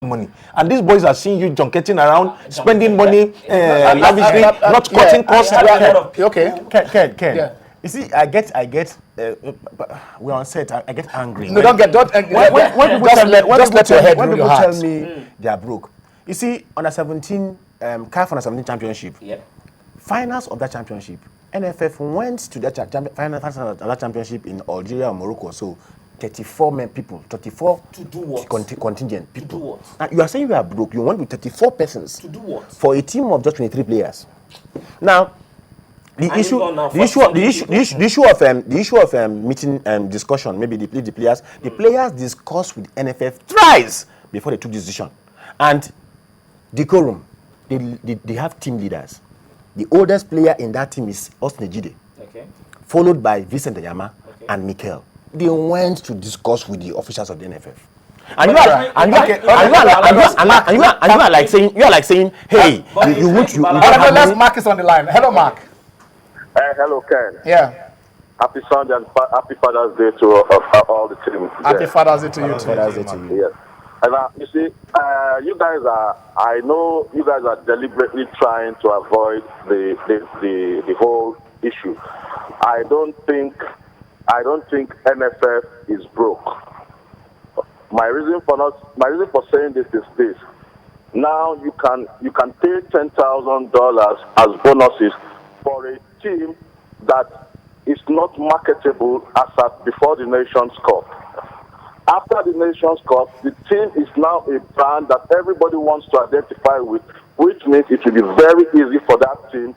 money, and these boys are seeing you junketing around, spending money, lavishly, not cutting costs. Okay, Ken. Yeah. You see, I get. We're on set. I get angry. No, don't get. Don't. When people tell me, just let your head when rule people your tell heart. me they are broke. You see, under 17, CAF under 17 championship. Yep. Finals of that championship, NFF went to that finals of that championship in Algeria or Morocco. So 34 people, 34 to do what? Contingent people. To do what? Now, you are saying you are broke. You want with 34 persons. To do what? For a team of just 23 players. Now, the issue of meeting discussion. Maybe the players discussed with NFF thrice before they took decision, and decorum. They have team leaders. The oldest player in that team is Osne Jide, followed by Vincent Ayama and Mikel. They went to discuss with the officials of the NFF. And you are like saying, hey, you want to. Let's Mark is on the line. Hello, Mark. Hello, Ken. Yeah. Happy Sunday and happy Father's Day to all the team. Happy Father's Day to you too. Father's Day to you. Yes. And you see, I know you guys are deliberately trying to avoid the whole issue. I don't think NFF is broke. My reason for saying this is this. Now you can pay $10,000 as bonuses for a team that is not marketable as at before the Nations Cup. After the Nations Cup, the team is now a brand that everybody wants to identify with, which means it will be very easy for that team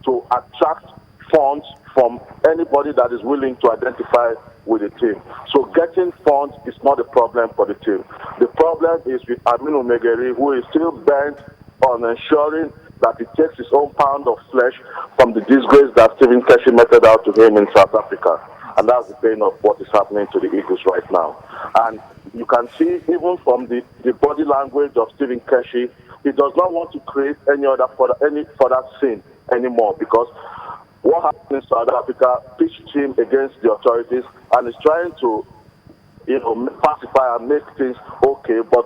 to attract funds from anybody that is willing to identify with the team. So getting funds is not a problem for the team. The problem is with Maigari, who is still bent on ensuring that he takes his own pound of flesh from the disgrace that Stephen Keshi meted out to him in South Africa. And that's the pain of what is happening to the Eagles right now. And you can see, even from the body language of Stephen Keshi, he does not want to create any further scene anymore, because what happened in South Africa pitched him against the authorities, and is trying to, pacify and make things okay. But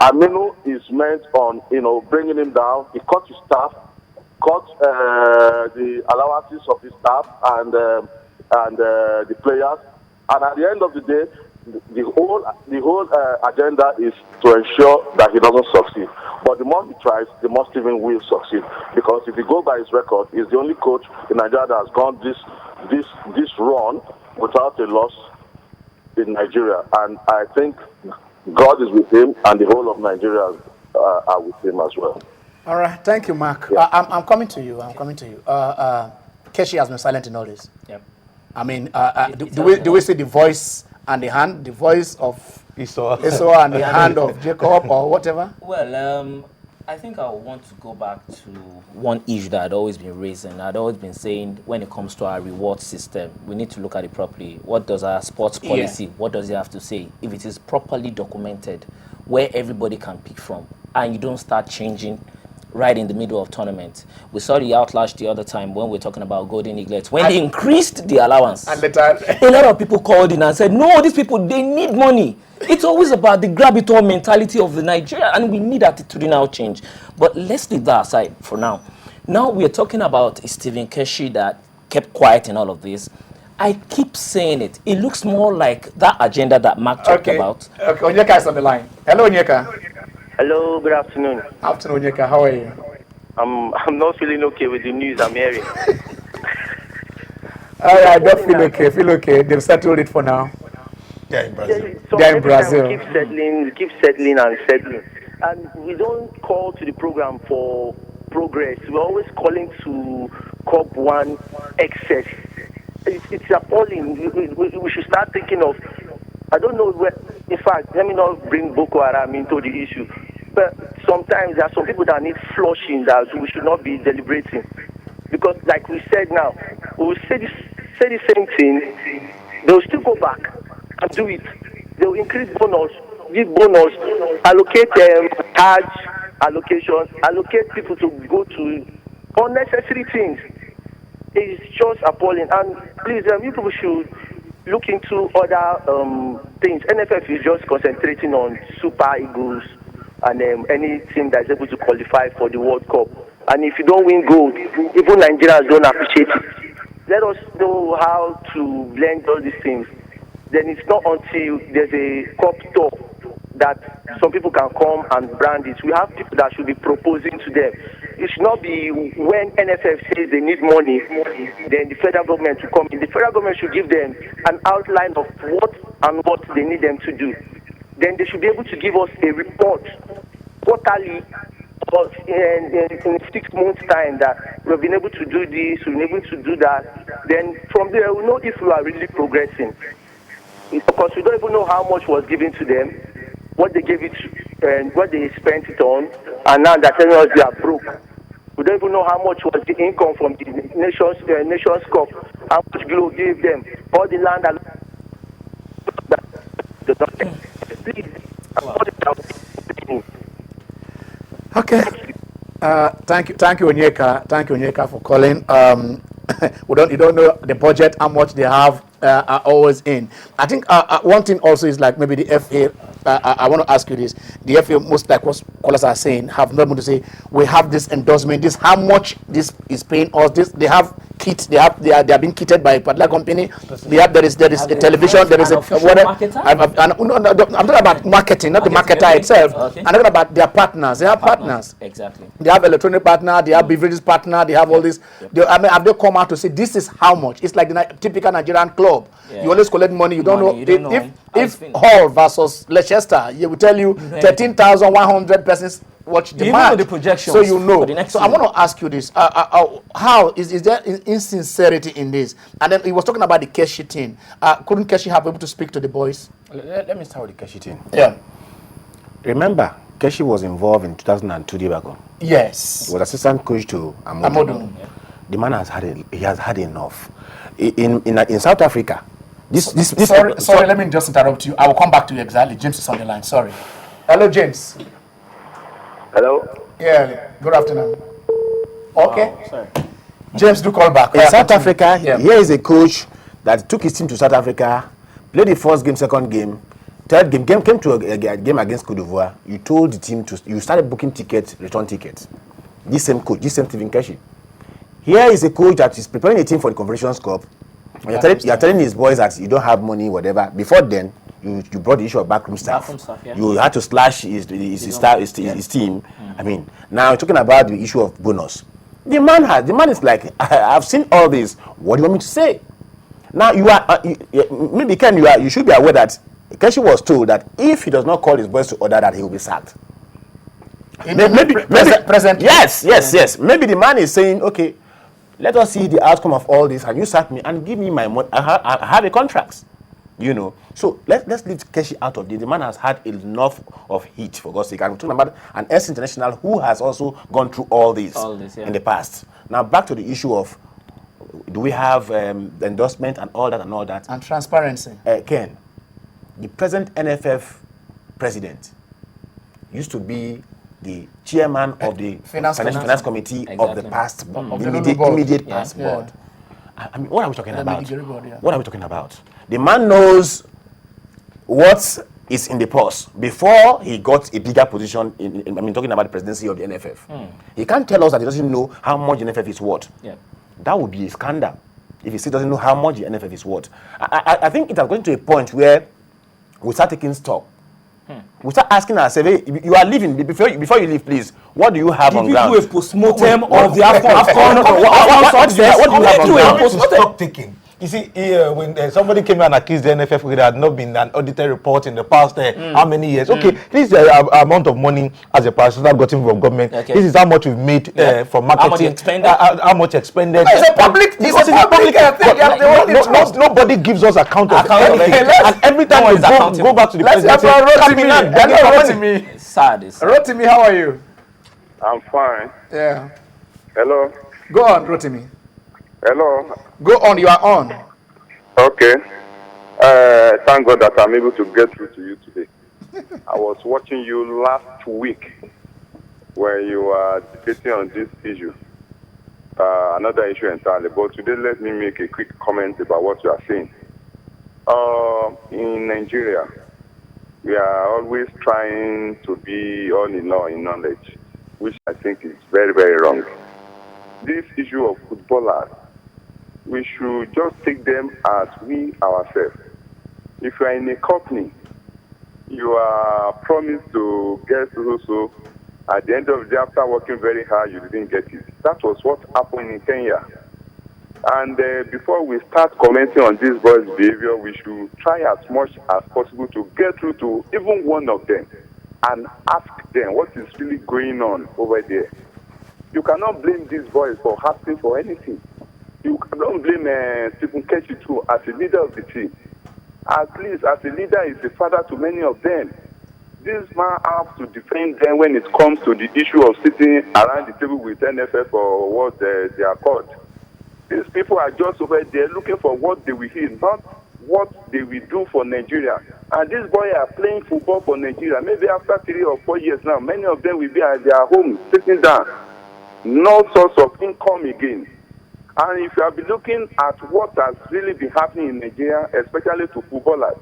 Aminu is meant on, bringing him down. He cut his staff, cut the allowances of his staff and the players, and at the end of the day, the whole agenda is to ensure that he doesn't succeed. But the more he tries, the more Stephen will succeed. Because if you go by his record, he's the only coach in Nigeria that has gone this run without a loss in Nigeria. And I think God is with him, and the whole of Nigeria are with him as well. All right, thank you, Mark. Yeah. I'm coming to you. Keshi has been silent in all this. Yep. I mean, do we see the voice and the hand, the voice of Esau and the hand of Jacob or whatever? Well, I think I want to go back to one issue that had always been raising. I'd always been saying, when it comes to our reward system, we need to look at it properly. What does our sports policy, what does it have to say? If it is properly documented, where everybody can pick from, and you don't start changing right in the middle of tournament. We saw the outlash the other time when we were talking about Golden Eaglets, when they increased the allowance. And later, a lot of people called in and said, no, these people, they need money. It's always about the grab-it-all mentality of the Nigeria, and we need attitudinal change. But let's leave that aside for now. Now we're talking about Stephen Keshi that kept quiet in all of this. I keep saying it. It looks more like that agenda that Mark talked about. Okay, Onyeka is on the line. Hello, Onyeka. Hello, good afternoon. Afternoon, Onyeka. How are you? I'm not feeling okay with the news I'm hearing. I don't feel okay. Feel okay. They've settled it for now. They're in Brazil. They're in Brazil. We keep settling and settling. And we don't call to the program for progress. We're always calling to Cup 1 excess. It's appalling. We should start thinking of, I don't know where, in fact, let me not bring Boko Haram into the issue. But sometimes there are some people that need flushing that we should not be deliberating. Because like we said now, we will say the same thing, they will still go back and do it. They will increase bonus, give bonus, allocate charge allocations, allocate people to go to unnecessary things. It's just appalling. And please, you people should look into other things. NFF is just concentrating on Super Eagles and any team that is able to qualify for the World Cup. And if you don't win gold, even Nigerians don't appreciate it. Let us know how to blend all these things. Then it's not until there's a cup tour that some people can come and brand it. We have people that should be proposing to them. It should not be when NFF says they need money, then the federal government will come in. The federal government should give them an outline of what they need them to do. Then they should be able to give us a report quarterly, but in 6 months' time that we've been able to do this, we've been able to do that. Then from there, we'll know if we are really progressing. Because we don't even know how much was given to them, what they gave it to, and what they spent it on, and now they're telling us they are broke. We don't even know how much was the income from the Nations Cup, how much Glo gave them, all the land Okay. Thank you, Onyeka. Thank you, Onyeka, for calling. You don't know the budget, how much they have are always in. I think one thing also is like maybe the FA. I want to ask you this: the FA, most like what callers are saying, have not to say we have this endorsement. This how much this is paying us. This they have kit. They are being kitted by a particular company. There is a television. There is a whatever. I'm talking about marketing, not the marketer itself. Okay. I'm talking about their partners. They have partners. Exactly. They have electronic partner. They have beverages partner. They have all this. Have they come out to say this is how much? It's like the typical Nigerian club. Yeah. You always collect money. You don't know if Hull versus Leicester, you will tell you 13,100 persons watch the match. The projections, so you know. So I want to ask you this: how is there insincerity in this? And then he was talking about the Keshi thing. Couldn't Keshi have able to speak to the boys? Let me start with the Keshi thing. Yeah. Remember, Keshi was involved in 2002 debacle. Yes. He was assistant coach to Amodu. Yeah. The man has had enough. In South Africa, sorry, let me just interrupt you. I will come back to you exactly. James is on the line. Sorry. Hello, James. Hello? Yeah, good afternoon. Okay. Oh, sorry. James, do call back. In South Africa, here is a coach that took his team to South Africa, played the first game, second game, third game, came to a game against Cote d'Ivoire. You told the team you started booking tickets, return tickets. This same coach, this same Stephen Keshi. Here is a coach that is preparing a team for the Confederations Cup. You're telling his boys that you don't have money, whatever. Before then, you brought the issue of backroom staff. Yeah. You had to slash his team. I mean, now you're talking about the issue of bonus. The man is like, I've seen all this. What do you want me to say? Now maybe Ken, you should be aware that Keshi was told that if he does not call his boys to order, that he will be sacked. Maybe presently. Yes. Maybe the man is saying, okay, let us see the outcome of all this, and you sack me and give me my money. I have a contract, you know. So let's leave Keshi out of this. The man has had enough of heat, for God's sake. I'm talking about an ex-international who has also gone through all this in the past. Now back to the issue of do we have endorsement and all that and transparency. Ken, the present NFF president used to be the chairman of the finance committee of the past immediate past board. I mean, what are we talking about? What are we talking about? The man knows what is in the purse before he got a bigger position. Talking about the presidency of the NFF. He can't tell us that he doesn't know how much the NFF is worth. Yeah. That would be a scandal if he still doesn't know how much the NFF is worth. I think it has gone to a point where we start taking stock. We start asking ourselves, hey, you are leaving, before you leave, please, what do you have on ground? Did you do a postmortem of the AFCON? What do you have on ground? Stop taking. You see, when somebody came and accused the NFF, there had not been an audited report in the past how many years. Okay, this is the amount of money as a parasocial gotten from government. Okay. This is how much we've made for marketing. How much expended. It's a public thing. Nobody gives us account of anything. And every time we go back to the president, Rotimi. Sad. Rotimi, how are you? I'm fine. Yeah. Hello. Go on, Rotimi. Hello. Go on, you are on. Okay. Thank God that I'm able to get through to you today. I was watching you last week when you were debating on this issue. Another issue entirely. But today, let me make a quick comment about what you are saying. In Nigeria, we are always trying to be all in all in knowledge, which I think is very, very wrong. This issue of footballers, we should just take them as we ourselves. If you are in a company, you are promised to get so. At the end of the day, after working very hard, you didn't get it. That was what happened in Kenya. And before we start commenting on this boy's behavior, we should try as much as possible to get through to even one of them and ask them what is really going on over there. You cannot blame these boys for asking for anything. You cannot blame Stephen Keshi too as a leader of the team. At least as a leader, he's a father to many of them. This man has to defend them when it comes to the issue of sitting around the table with NFF or what they are called. These people are just over there looking for what they will hear, not what they will do for Nigeria. And these boys are playing football for Nigeria. Maybe after 3 or 4 years now, many of them will be at their home, sitting down. No source of income again. And if you have been looking at what has really been happening in Nigeria, especially to footballers,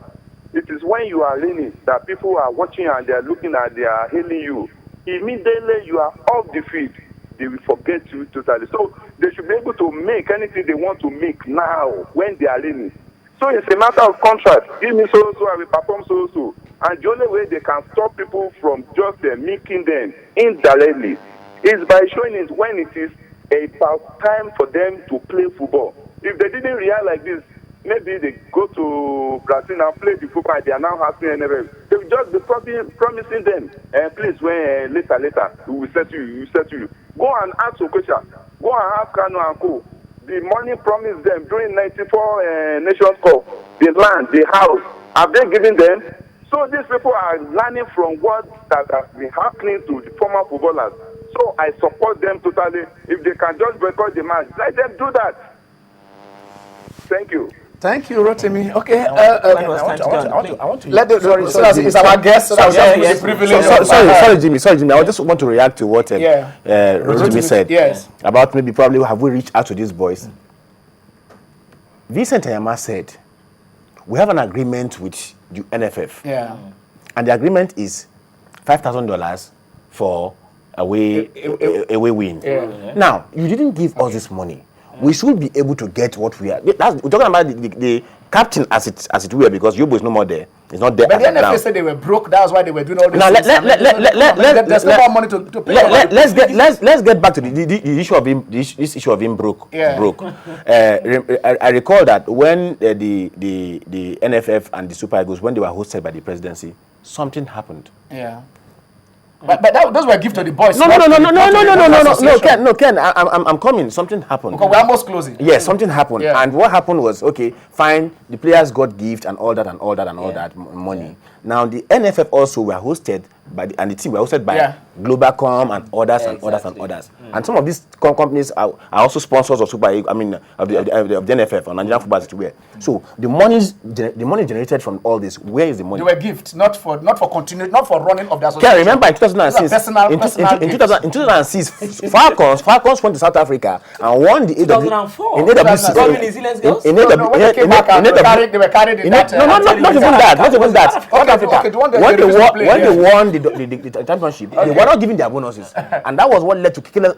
it is when you are learning that people are watching and they are looking at, they are hailing you. Immediately you are off the field, they will forget you totally. So they should be able to make anything they want to make now when they are learning. So it's a matter of contract. Give me so, I will perform so. And the only way they can stop people from just making them indirectly is by showing it when it is about time for them to play football. If they didn't react like this, maybe they go to Brazil and play the football and they are now asking NFF. They will just be promising them, please, when later, we will settle you. Go and ask Okosha. Go and ask Kano and Co. The money promised them during 94 Nations Cup, the land, the house, have they given them? So these people are learning from what that has been happening to the former footballers. So I support them totally. If they can just boycott the match, let them do that. Thank you. Thank you, Rotimi. Okay. I want to. Let the sorry, it's our guest. Sorry, Jimmy. I just want to react to what Rotimi said. Yes. About maybe probably have we reached out to these boys. Vincent Ayama said, we have an agreement with the NFF. Yeah. And the agreement is $5,000 for away win. Yeah. Now, you didn't give us this money. We should be able to get what we are. We're talking about the captain as it were, because Yobo is no more there. It's not there. But the NFF said they were broke. That's why they were doing all this. Now there's no more money to pay. Let's get back to the issue of him. This issue of him broke. Yeah. I recall that when the NFF and the Super Eagles, when they were hosted by the presidency, something happened. Yeah. But those were gifts to the boys. No, Ken, I'm coming. Something happened. Because we're almost closing. Yes, something happened. Yeah. And what happened was, okay, fine, the players got gift and all that money. Yeah. Now, the NFF also were hosted by the team were hosted by Globalcom and others. And some of these companies are also sponsors of of the NFF or Nigerian Football everywhere. So the money generated from all this, where is the money? They were gifts, not for running of the association. Can I remember in 2006? In 2006, Falcons went to South Africa and won the 2004. In AWC. They were carried in that. Not even that. Africa. Okay, when they won the championship, they were not giving their bonuses, and that was what led to Kikele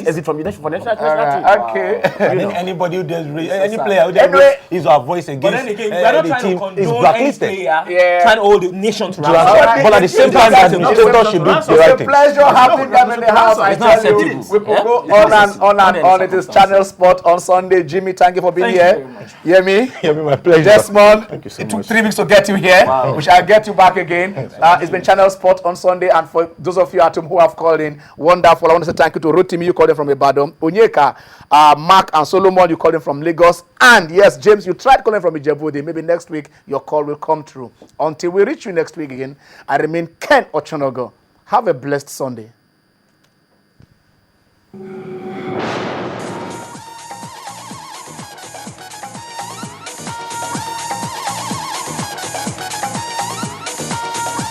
exit from the national team. Okay. I think anybody who does any player who does use our voice against the team is blacklisted. Trying to hold the nation to but at the same time, the administrator should do the right It's a thing. pleasure having them in the house. I tell you, we could go on and on. It is Channel Sport on Sunday. Jimmy, thank you for being here. Hear me? My pleasure. Desmond, Thank you so it took much. 3 weeks to get you here. Wow. We shall get you back again. It's been Channel Sport on Sunday, and for those of you at home who have called in, wonderful. I want to say thank you to Rotimi, you called in from Ibadan, Onyeka, Mark and Solomon, you called in from Lagos, and yes, James, you tried calling from Ijebu. Maybe next week your call will come through. Until we reach you next week again, I remain Ken Ochonogo. Have a blessed Sunday.